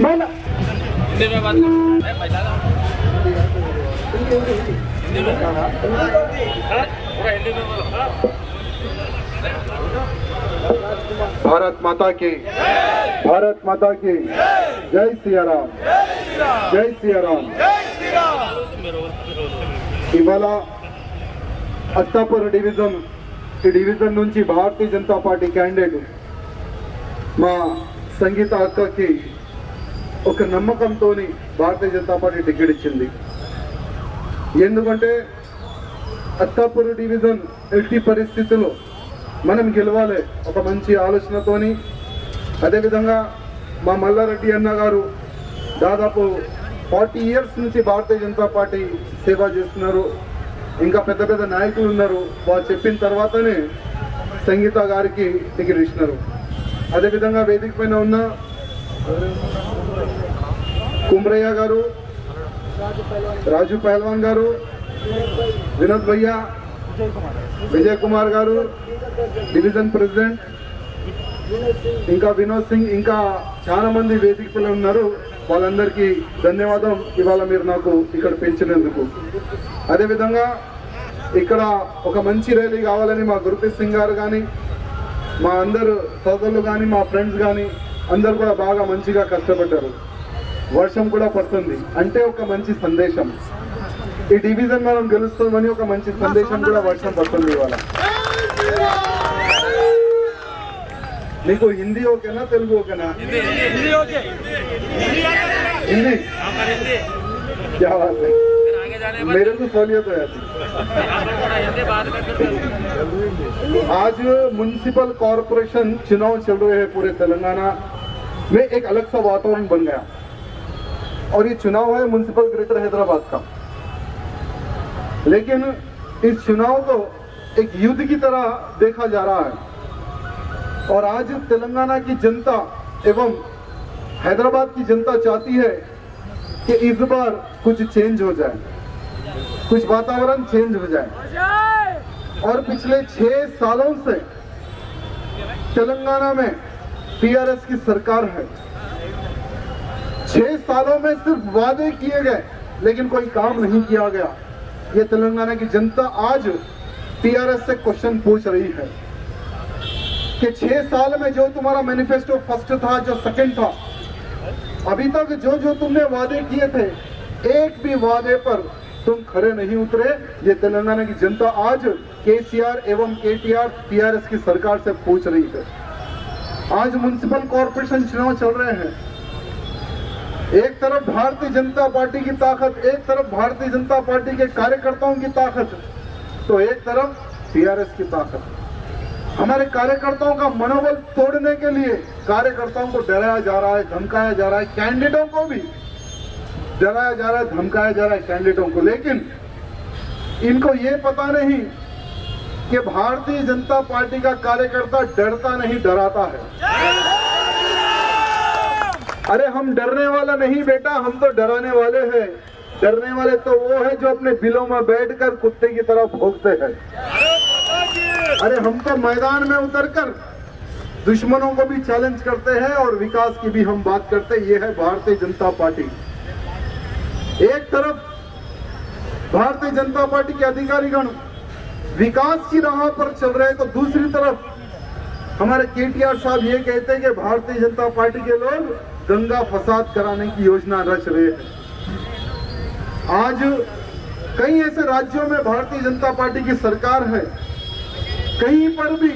बोला हिंदी में बात भारत माता की भारत माता की जय सिया राम जय सिया राम ఇవాళ అత్తాపూర్ డివిజన్ నుంచి భారతీయ జనతా పార్టీ క్యాండిడేట్ మా సంగీత అక్కకి ఒక నమ్మకంతో భారతీయ జనతా పార్టీ టికెట్ ఇచ్చింది. ఎందుకంటే అత్తాపూర్ డివిజన్ ఎట్టి పరిస్థితుల్లో మనం గెలవాలి ఒక మంచి ఆలోచనతోని. అదేవిధంగా మా మల్లారెడ్డి అన్న గారు దాదాపు 40 years నుంచి భారతీయ జనతా పార్టీ సేవ చేస్తున్నారు. ఇంకా పెద్ద పెద్ద నాయకులు ఉన్నారు. వాళ్ళు చెప్పిన తర్వాతనే సంగీత గారికి టికెట్ ఇచ్చినారు. అదేవిధంగా వేదిక పైన ఉన్న కుమ్రయ్య గారు, రాజు పహల్వాన్ గారు, వినోద్ భయ్య, విజయ్ కుమార్ గారు, డివిజన్ ప్రెసిడెంట్, ఇంకా వినోద్ సింగ్, ఇంకా చాలా మంది వేదిక పైన ఉన్నారు. వాళ్ళందరికీ ధన్యవాదం ఇవాళ మీరు నాకు ఇక్కడ పెంచినందుకు. అదేవిధంగా ఇక్కడ ఒక మంచి ర్యాలీ కావాలని మా గురుప్రీత్ సింగ్ గారు కానీ, మా అందరు సోదరులు కానీ, మా ఫ్రెండ్స్ కానీ అందరు కూడా బాగా మంచిగా కష్టపడ్డారు. వర్షం కూడా పడుతుంది అంటే ఒక మంచి సందేశం. ఈ డివిజన్ మనం గెలుస్తామని ఒక మంచి సందేశం కూడా వర్షం పడుతుంది ఇవాళ. నీకు హిందీ ఓకేనా, తెలుగు ఓకేనా? हिंदी क्या बात है, मेरे को सहूलियत हो जाती. आज म्युनिसिपल कॉरपोरेशन चुनाव चल रहे हैं पूरे तेलंगाना में. एक अलग सा वातावरण बन गया और ये चुनाव है म्युनिसिपल ग्रेटर हैदराबाद का. लेकिन इस चुनाव को एक युद्ध की तरह देखा जा रहा है और आज तेलंगाना की जनता एवं हैदराबाद की जनता चाहती है कि इस बार कुछ चेंज हो जाए, कुछ वातावरण चेंज हो जाए. और पिछले 6 सालों से तेलंगाना में टीआरएस की सरकार है. 6 सालों में सिर्फ वादे किए गए लेकिन कोई काम नहीं किया गया. ये तेलंगाना की जनता आज टीआरएस से क्वेश्चन पूछ रही है कि 6 साल में जो तुम्हारा मैनिफेस्टो फर्स्ट था, जो सेकंड था, अभी तक जो तुमने वादे किए थे एक भी वादे पर तुम खरे नहीं उतरे. ये तेलंगाना की जनता आज केसीआर एवं केटीआर टीआरएस की सरकार से पूछ रही है. आज म्युनिसिपल कॉरपोरेशन चुनाव चल रहे हैं. एक तरफ भारतीय जनता पार्टी की ताकत, एक तरफ भारतीय जनता पार्टी के कार्यकर्ताओं की ताकत, तो एक तरफ टीआरएस की ताकत. हमारे कार्यकर्ताओं का मनोबल तोड़ने के लिए कार्यकर्ताओं को डराया जा रहा है, धमकाया जा रहा है. कैंडिडेटों को भी डराया जा रहा है, धमकाया जा रहा है कैंडिडेटों को. लेकिन इनको ये पता नहीं कि भारतीय जनता पार्टी का कार्यकर्ता डरता नहीं, डराता है. अरे हम डरने वाला नहीं बेटा, हम तो डराने वाले हैं. डरने वाले तो वो है जो अपने बिलों में बैठकर कुत्ते की तरह भौंकते हैं. अरे हम तो मैदान में उतरकर दुश्मनों को भी चैलेंज करते हैं और विकास की भी हम बात करते हैं. ये है भारतीय जनता पार्टी. एक तरफ भारतीय जनता पार्टी के अधिकारीगण विकास की राह पर चल रहे हैं तो दूसरी तरफ हमारे केटीआर साहब ये कहते हैं कि भारतीय जनता पार्टी के लोग दंगा फसाद कराने की योजना रच रहे हैं. आज कई ऐसे राज्यों में भारतीय जनता पार्टी की सरकार है, कहीं पर भी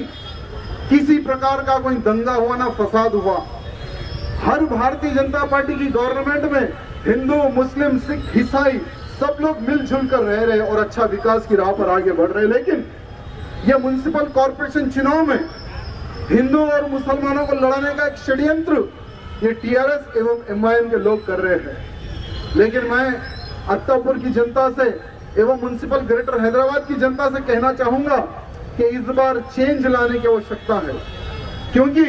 किसी प्रकार का कोई दंगा हुआ ना फसाद हुआ. हर भारतीय जनता पार्टी की गवर्नमेंट में हिंदू, मुस्लिम, सिख, ईसाई सब लोग मिलजुल कर रह रहे और अच्छा विकास की राह पर आगे बढ़ रहे. लेकिन यह म्युनिसिपल कॉरपोरेशन चुनाव में हिंदू और मुसलमानों को लड़ाने का एक षड्यंत्र ये टीआरएस एवं एमआईएम के लोग कर रहे हैं. लेकिन मैं अत्तापुर की जनता से एवं म्युनिसिपल ग्रेटर हैदराबाद की जनता से कहना चाहूंगा कि इस बार चेंज लाने की आवश्यकता है. क्योंकि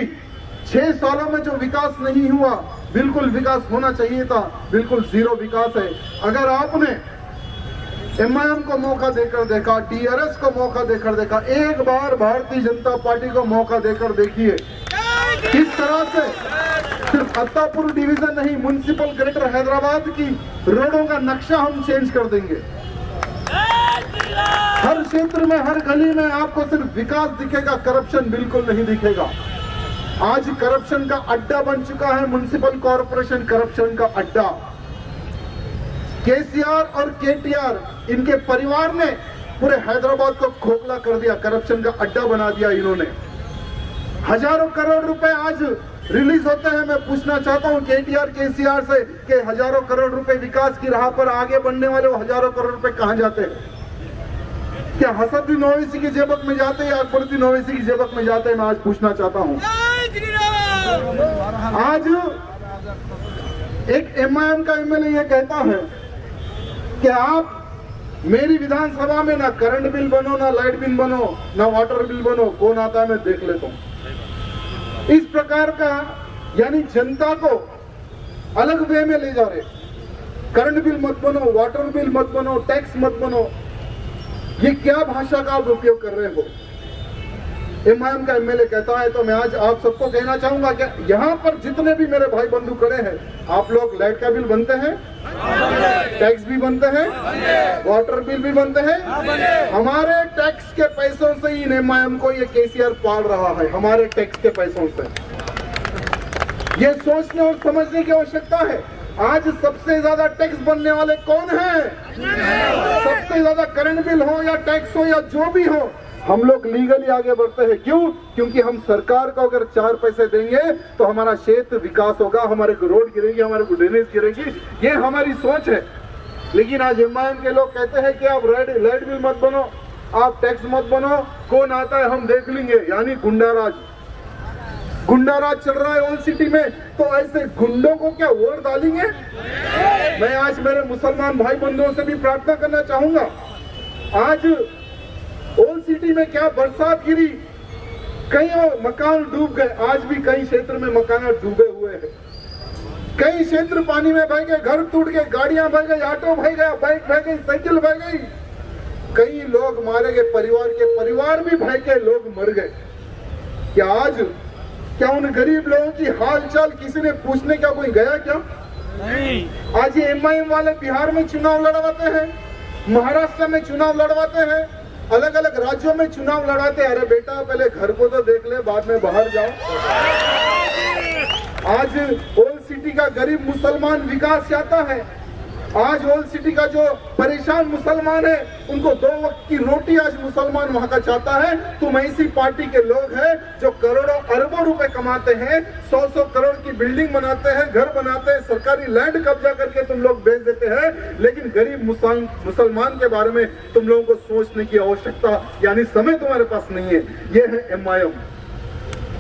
6 सालों में जो विकास नहीं हुआ, बिल्कुल विकास होना चाहिए था, बिल्कुल जीरो विकास है. अगर आपने एमआईएम को मौका देकर देखा, टीआरएस को मौका देकर देखा, एक बार भारतीय जनता पार्टी को मौका देकर देखिए. किस तरह से सिर्फ अत्तापुर डिवीजन नहीं, म्युनिसिपल ग्रेटर हैदराबाद की रोडों का नक्शा हम चेंज कर देंगे। हर क्षेत्र में, हर गली में आपको सिर्फ विकास दिखेगा, करप्शन बिल्कुल नहीं दिखेगा। आज करप्शन का अड्डा बन चुका है म्युनिसिपल कॉर्पोरेशन, करप्शन का अड्डा। केसीआर और केटीआर, इनके परिवार ने पूरे हैदराबाद को खोखला कर दिया, करप्शन का अड्डा बना दिया इन्होंने। हजारों करोड़ रुपए आज रिलीज होते हैं। मैं पूछना चाहता हूं केटीआर केसीआर से कि हजारों करोड़ रुपए विकास की राह पर आगे बढ़ने वाले वो हजारों करोड़ रुपए कहां जाते हैं? क्या हसनुद्दीन ओवैसी की जेबक में जाते हैं या अकबरुद्दीन ओवैसी की जेबक में जाते हैं? मैं आज पूछना चाहता हूं। आज एक एमआईएम का एमएलए ये कहता है कि आप मेरी विधानसभा में ना करंट बिल बनो, ना लाइट बिल बनो, ना वाटर बिल बनो, कौन आता है मैं देख लेता हूं। इस प्रकार का, यानी जनता को अलग वे में ले जा रहे। करंट बिल मत बनो, वाटर बिल मत बनो, टैक्स मत बनो, ये क्या भाषा का आप उपयोग कर रहे हो? एमआईएम का एमएलए कहता है। तो मैं आज आप सबको कहना चाहूंगा कि यहाँ पर जितने भी मेरे भाई बंधु खड़े हैं, आप लोग लाइट का बिल बनते हैं, टैक्स भी बनते हैं, वाटर बिल भी बनते हैं। हमारे टैक्स के पैसों से ही एमआईएम को ये केसीआर पाल रहा है, हमारे टैक्स के पैसों से। ये सोचने और समझने की आवश्यकता है। आज सबसे ज्यादा टैक्स बनने वाले कौन हैं? सबसे ज्यादा करंट बिल हो या टैक्स हो या जो भी हो, हम लोग लीगली आगे बढ़ते हैं। क्यों? क्योंकि हम सरकार को अगर 4 पैसे देंगे तो हमारा क्षेत्र विकास होगा, हमारे को रोड गिरेंगे, हमारे को ड्रेनेज गिरेगी। ये हमारी सोच है। लेकिन आज एमआईएम के लोग कहते हैं कि आप लाइट बिल मत बनो, आप टैक्स मत बनो, कौन आता है हम देख लेंगे। यानी गुंडाराज चल रहा है ओल्ड सिटी में। तो ऐसे गुंडों को क्या वोट डालेंगे? मैं आज मेरे मुसलमान भाई बंधुओं से भी प्रार्थना करना चाहूंगा। आज ओल्ड सिटी में क्या बरसात गिरी, कई मकान डूब गए। आज भी कई क्षेत्र में मकान डूबे हुए हैं, कई क्षेत्र पानी में बह गए, घर टूट गए, गाड़ियां बह गई, ऑटो बह गया, बाइक बह गई, साइकिल बह गई, कई लोग मारे गए, परिवार भी बह के लोग मर गए। क्या उन गरीब लोगों की हाल चाल किसी ने पूछने क्या कोई गया क्या? नहीं। आज ये एमआईएम वाले बिहार में चुनाव लड़वाते हैं, महाराष्ट्र में चुनाव लड़वाते हैं, अलग अलग राज्यों में चुनाव लड़ाते हैं। अरे बेटा पहले घर को तो देख ले, बाद में बाहर जाओ। आज ओल्ड सिटी का गरीब मुसलमान विकास चाहता है। आज ओल्ड सिटी का जो परेशान मुसलमान है, उनको 2 वक्त की रोटी आज मुसलमान वहां का चाहता है। तुम ऐसी पार्टी के लोग हैं जो करोड़ों अरबों रुपए कमाते हैं, 100 करोड़ की बिल्डिंग बनाते हैं, घर बनाते हैं, सरकारी लैंड कब्जा करके तुम लोग बेच देते हैं। लेकिन गरीब मुसलमान के बारे में तुम लोगों को सोचने की आवश्यकता यानी समय तुम्हारे पास नहीं है। ये है एमआईएम।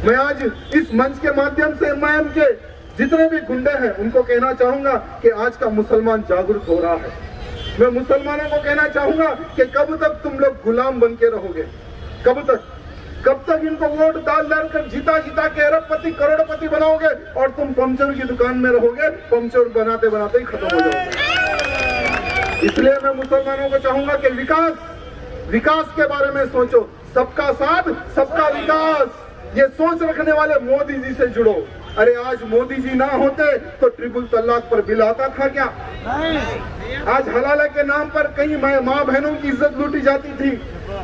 मैं आज इस मंच के माध्यम से एमआईएम के जितने भी गुंडे हैं उनको कहना चाहूंगा कि आज का मुसलमान जागरूक हो रहा है। मैं मुसलमानों को कहना चाहूंगा कि कब तक तुम लोग गुलाम बन के रहोगे? कब तक इनको वोट डाल कर जीता के अरबपति करोड़पति बनाओगे और तुम पंचर की दुकान में रहोगे, पंचर बनाते बनाते ही खत्म हो जाओगे। इसलिए मैं मुसलमानों को चाहूंगा कि विकास के बारे में सोचो। सबका साथ सबका विकास, ये सोच रखने वाले मोदी जी से जुड़ो। अरे आज मोदी जी ना होते तो ट्रिपल तलाक पर बिल आता था क्या? आज हलाला के नाम पर कई माँ बहनों की इज्जत लूटी जाती थी।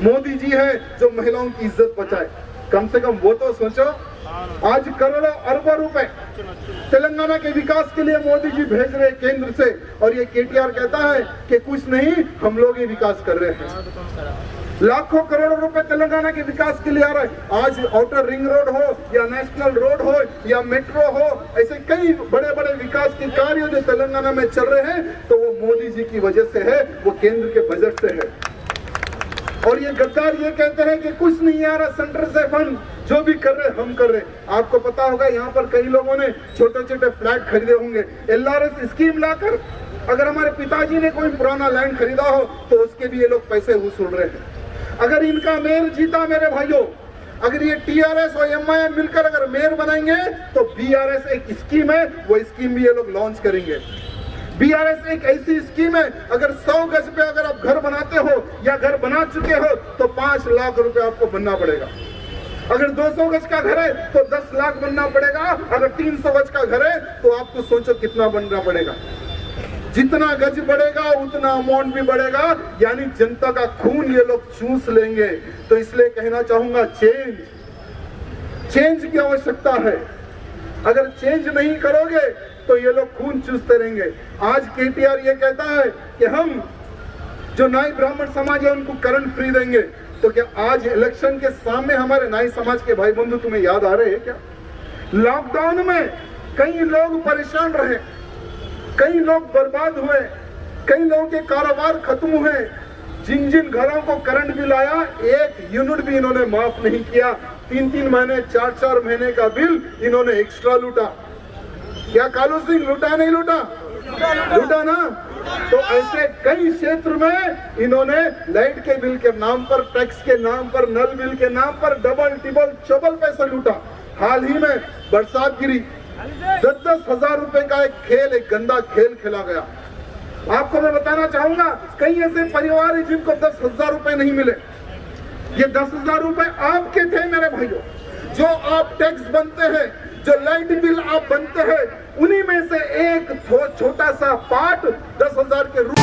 मोदी जी है जो महिलाओं की इज्जत बचाए, कम से कम वो तो सोचो। आज करोड़ों अरबों रुपए तेलंगाना के विकास के लिए मोदी जी भेज रहे केंद्र से, और ये केटीआर कहता है कि कुछ नहीं, हम लोग ही विकास कर रहे हैं। लाखों करोड़ों रुपए तेलंगाना के विकास के लिए आ रहा है। आज आउटर रिंग रोड हो या नेशनल रोड हो या मेट्रो हो, ऐसे कई बड़े बड़े विकास के कार्य जो तेलंगाना में चल रहे हैं, तो वो मोदी जी की वजह से है, वो केंद्र के बजट से है। और ये गद्दार ये कहते हैं कि कुछ नहीं आ रहा सेंटर से फंड, जो भी कर रहे हम कर रहे। आपको पता होगा यहाँ पर कई लोगों ने छोटे छोटे फ्लैट खरीदे होंगे। LRS स्कीम लाकर अगर हमारे पिताजी ने कोई पुराना लैंड खरीदा हो तो उसके भी ये लोग पैसे वसूल रहे हैं। अगर इनका मेयर जीता मेरे भाइयों, अगर ये TRS और MIM मिलकर अगर मेयर बनाएंगे तो BRS एक स्कीम है, वो स्कीम भी ये लोग लॉन्च करेंगे। BRS एक ऐसी स्कीम है, अगर 100 गज पे अगर आप घर बनाते हो या घर बना चुके हो तो 5 लाख रुपए आपको बनना पड़ेगा। अगर 200 गज का घर है तो 10 लाख बनना पड़ेगा, अगर 300 गज का घर है तो आपको सोचो कितना बनना पड़ेगा। जितना गज बढ़ेगा उतना अमाउंट भी बढ़ेगा, यानी जनता का खून ये लोग चूस लेंगे। तो इसलिए कहना चाहूंगा चेंज की आवश्यकता है। अगर चेंज नहीं करोगे तो ये लोग खून चूसते रहेंगे। आज केटीआर ये कहता है कि हम जो नाई ब्राह्मण समाज है उनको करंट फ्री देंगे, तो क्या आज इलेक्शन के सामने हमारे नाई समाज के भाई बंधु तुम्हें याद आ रहे हैं क्या? लॉकडाउन में कई लोग परेशान रहे, कई लोग बर्बाद हुए, कई लोगों के कारोबार खत्म हुए। जिन जिन घरों को करंट बिल आया, एक यूनिट भी इन्होंने माफ नहीं किया। 3-3 महीने 4-4 महीने का बिल इन्होंने एक्स्ट्रा लूटा। क्या कालू सिंह लूटा नहीं लूटा? लूटा ना। तो ऐसे कई क्षेत्र में इन्होंने लाइट के बिल के नाम पर, टैक्स के नाम पर, नल बिल के नाम पर डबल टिबल चौबल पैसा लूटा। हाल ही में बरसात गिरी, 10-10 हजार रुपए का एक खेल, एक गंदा खेल खेला गया। आपको मैं बताना चाहूंगा, कई ऐसे परिवार हैं जिनको 10,000 रुपए नहीं मिले। ये 10,000 रुपए आपके थे मेरे भाइयों, जो आप टैक्स बनते हैं, जो लाइट बिल आप बनते हैं, उन्हीं में से एक छोटा सा पार्ट 10,000 के रूप